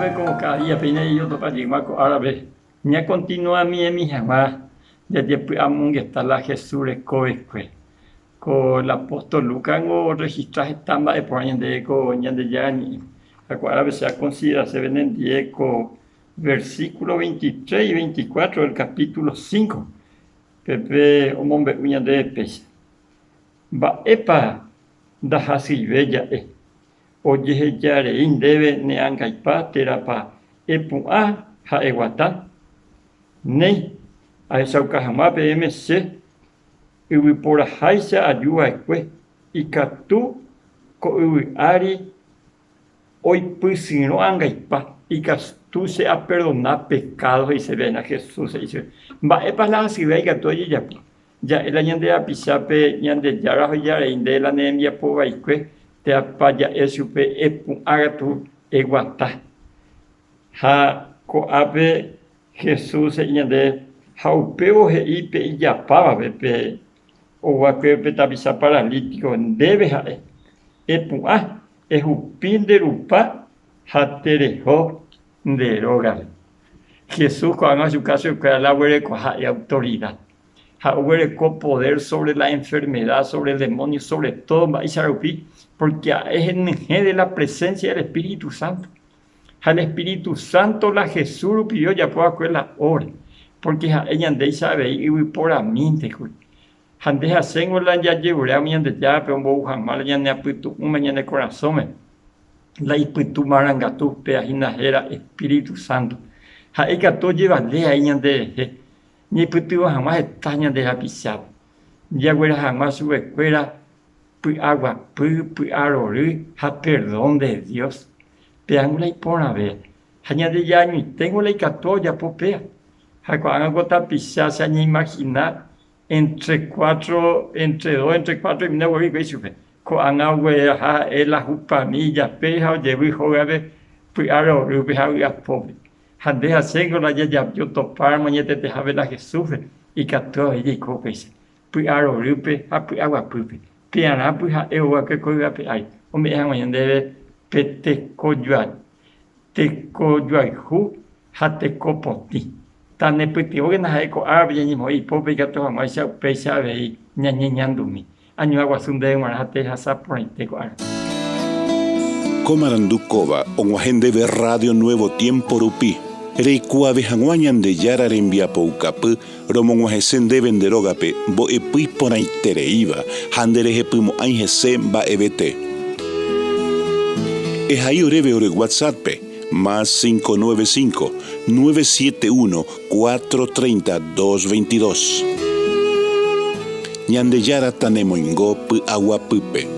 ve como cada día peina y yo topa llegar árabe. Ya continúa mi jamás. Ya después amun que está la Jesús escobe con el apóstol Lucas o registras estamba de por ahí de con ya de ya ni a cual árabe se considera se ven en Diego versículo 23 y 24 del capítulo 5. Pepe omombe uña de pez. Va epa da hasi bella oye yare indebe ne angaipa terapa epua ha ewata nei a esa ukahama PMC ubi por haisa ayua ekwe ikatu ko ubi ari hoy pusino angaipa ikastu se a perdonar pecados y se ven a Jesús y dice va epa la hasi bella to ya el año de apisape ñande yara yare inde la nemia po baikwe te apaya esupe epu agatu eguata ha ko ape Jesús ñande haupeo he ipe yapaba bepe o wakwe pe tabisa paralítico debe ha epu ejupin de rupa haterejo de rogar Jesús cuando en su caso que la huele con autoridad con poder sobre la enfermedad, sobre el demonio, sobre todo, porque es en de la presencia del Espíritu Santo. Al Espíritu Santo la Jesús pidió ya puedo hacer la hora, porque ella de sabe y por a mí te juro. Antes hacemos la ya llevaré a mí de ya, pero vos jamás ya ne apuesto un mañana de corazón. La iputu marangatu peajinajera Espíritu Santo. Eka todo lleva de ahí de ni putu jamás estaña de apisar. Ya güera jamás su escuela, pu agua, pu arorú, ha perdón de Dios. Peango la ipona ver. Haña de ya ni tengo la icato ya popea. Ha cuando gota pisar se ni imaginar entre cuatro mina güey que supe. Co anga güey ha la jupa milla peja llevo jogabe pu arorú peja ya pobre. Hande hacengo la ya yo topar mañana te have la Jesús y cató y copes. Pu aro rupe, apu agua pupe. Piana pu ha ewa que coiga pe ai. O me han mañana debe pete cojuan. Te cojuan hu hate copoti. Tan nepeti o na eco arbe ni mo y pope gato ma sa pesa ve ñañandumi. Año agua sunde marate hasa por te co ar. Comarandukova, onguajende de Radio Nuevo Tiempo Rupi. Reikua vejanguañan de yara rembia poucapu, romonguajesen de venderogape, bo epui ponaitereiva, handereje pumo aingese ba ebete. Es ahí oreve ore WhatsApp, más 595-971-430-222. Ñande yara tanemoingo pu agua pupe.